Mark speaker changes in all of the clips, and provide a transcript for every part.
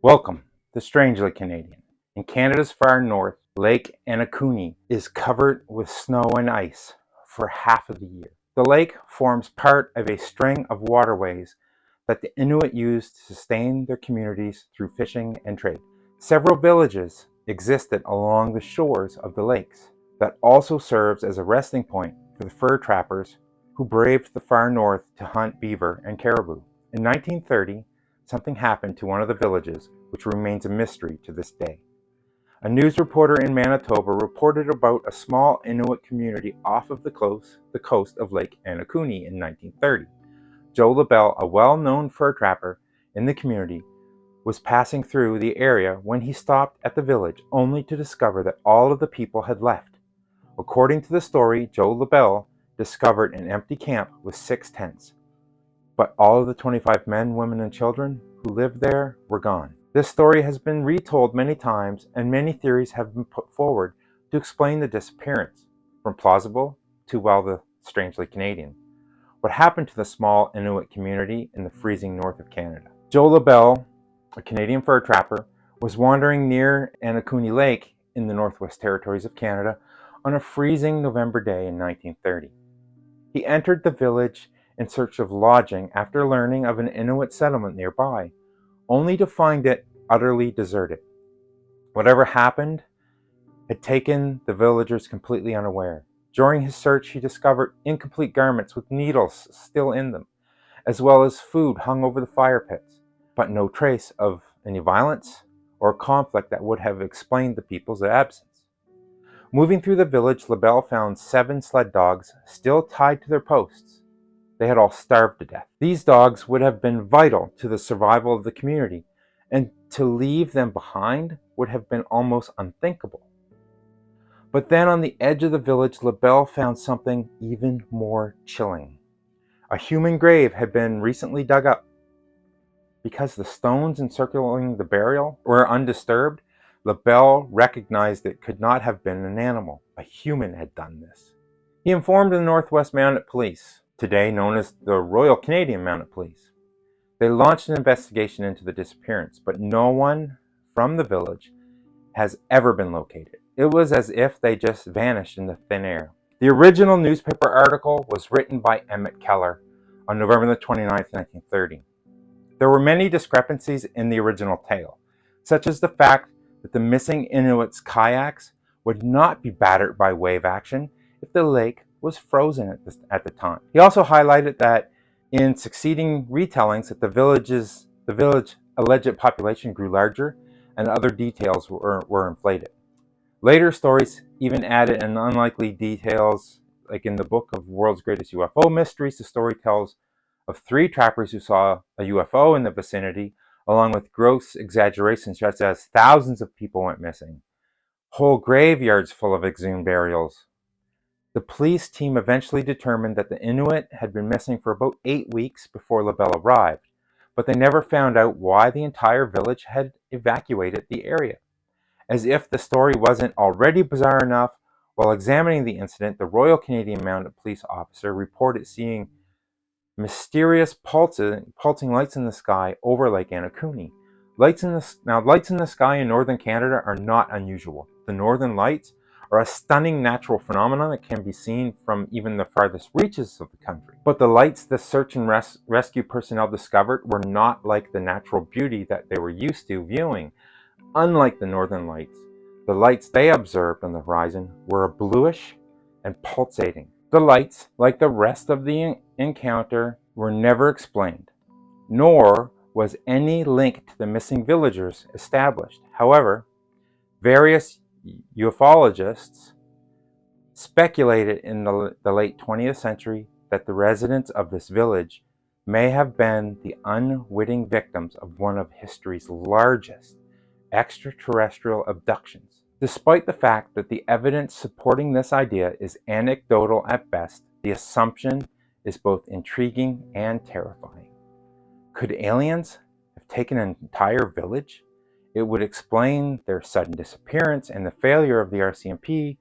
Speaker 1: Welcome to Strangely Canadian. In Canada's far north, Lake Anjikuni is covered with snow and ice for half of the year. The lake forms part of a string of waterways that the Inuit use to sustain their communities through fishing and trade. Several villages existed along the shores of the lakes that also serves as a resting point for the fur trappers who braved the far north to hunt beaver and caribou. In 1930, something happened to one of the villages which remains a mystery to this day. A news reporter in Manitoba reported about a small Inuit community off of the coast of Lake Anjikuni in 1930. Joe LaBelle, a well-known fur trapper in the community, was passing through the area when he stopped at the village only to discover that all of the people had left. According to the story, Joe LaBelle discovered an empty camp with 6 tents. But all of the 25 men, women, and children who lived there were gone. This story has been retold many times, and many theories have been put forward to explain the disappearance, from plausible to, well, the strangely Canadian. What happened to the small Inuit community in the freezing north of Canada? Joe LaBelle, a Canadian fur trapper, was wandering near Anjikuni Lake in the Northwest Territories of Canada on a freezing November day in 1930. He entered the village in search of lodging after learning of an Inuit settlement nearby, only to find it utterly deserted. Whatever happened had taken the villagers completely unaware. During his search, he discovered incomplete garments with needles still in them, as well as food hung over the fire pits, but no trace of any violence or conflict that would have explained the people's absence. Moving through the village, LaBelle found 7 sled dogs still tied to their posts. They had all starved to death. These dogs would have been vital to the survival of the community, and to leave them behind would have been almost unthinkable. But then on the edge of the village, LaBelle found something even more chilling. A human grave had been recently dug up. Because the stones encircling the burial were undisturbed, LaBelle recognized it could not have been an animal. A human had done this. He informed the Northwest Mounted Police, today known as the Royal Canadian Mounted Police. They launched an investigation into the disappearance, but no one from the village has ever been located. It was as if they just vanished into thin air. The original newspaper article was written by Emmett Keller on November 29, 1930. There were many discrepancies in the original tale, such as the fact that the missing Inuits' kayaks would not be battered by wave action if the lake was frozen at the time. He also highlighted that in succeeding retellings that the village alleged population grew larger and other details were inflated. Later stories even added an unlikely details, like in the book of World's Greatest UFO Mysteries, the story tells of 3 trappers who saw a UFO in the vicinity, along with gross exaggerations such as thousands of people went missing, whole graveyards full of exhumed burials. The police team eventually determined that the Inuit had been missing for about 8 weeks before LaBelle arrived, but they never found out why the entire village had evacuated the area. As if the story wasn't already bizarre enough, while examining the incident, the Royal Canadian Mounted Police officer reported seeing mysterious pulsing lights in the sky over Lake Anjikuni. Lights in the sky in northern Canada are not unusual. The northern lights are a stunning natural phenomenon that can be seen from even the farthest reaches of the country. But the lights the search and rescue personnel discovered were not like the natural beauty that they were used to viewing. Unlike the northern lights, the lights they observed on the horizon were bluish and pulsating. The lights, like the rest of the encounter, were never explained, nor was any link to the missing villagers established. However, various ufologists speculated in the late 20th century that the residents of this village may have been the unwitting victims of one of history's largest extraterrestrial abductions. Despite the fact that the evidence supporting this idea is anecdotal at best, the assumption is both intriguing and terrifying. Could aliens have taken an entire village? It would explain their sudden disappearance and the failure of the RCMP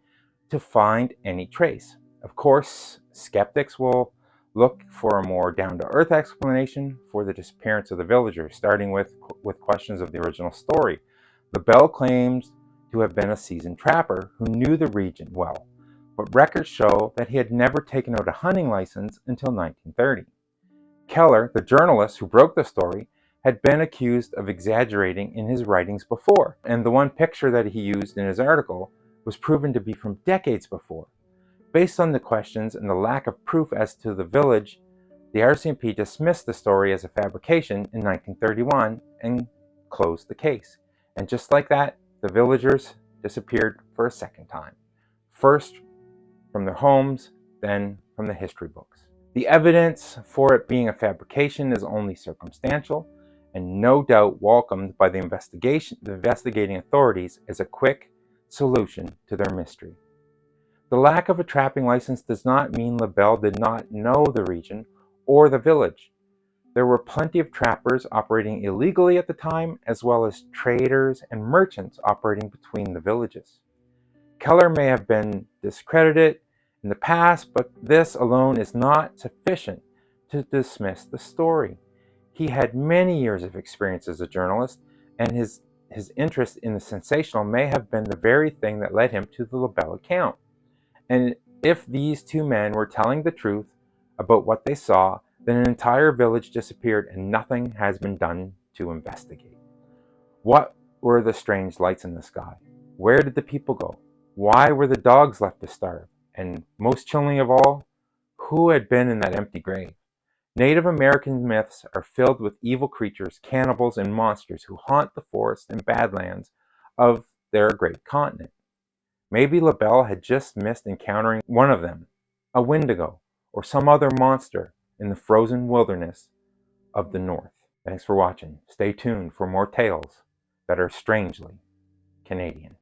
Speaker 1: to find any trace. Of course, skeptics will look for a more down-to-earth explanation for the disappearance of the villagers, starting with questions of the original story. LaBelle claims to have been a seasoned trapper who knew the region well, but records show that he had never taken out a hunting license until 1930. Keller, the journalist who broke the story, had been accused of exaggerating in his writings before, and the one picture that he used in his article was proven to be from decades before. Based on the questions and the lack of proof as to the village, the RCMP dismissed the story as a fabrication in 1931 and closed the case. And just like that, the villagers disappeared for a second time. First from their homes, then from the history books. The evidence for it being a fabrication is only circumstantial, and no doubt welcomed by the investigating authorities as a quick solution to their mystery. The lack of a trapping license does not mean LaBelle did not know the region or the village. There were plenty of trappers operating illegally at the time, as well as traders and merchants operating between the villages. Keller may have been discredited in the past, but this alone is not sufficient to dismiss the story. He had many years of experience as a journalist, and his interest in the sensational may have been the very thing that led him to the LaBelle account. And if these two men were telling the truth about what they saw, then an entire village disappeared and nothing has been done to investigate. What were the strange lights in the sky? Where did the people go? Why were the dogs left to starve? And most chilling of all, who had been in that empty grave? Native American myths are filled with evil creatures, cannibals, and monsters who haunt the forests and badlands of their great continent. Maybe LaBelle had just missed encountering one of them, a Wendigo, or some other monster in the frozen wilderness of the North. Thanks for watching. Stay tuned for more tales that are strangely Canadian.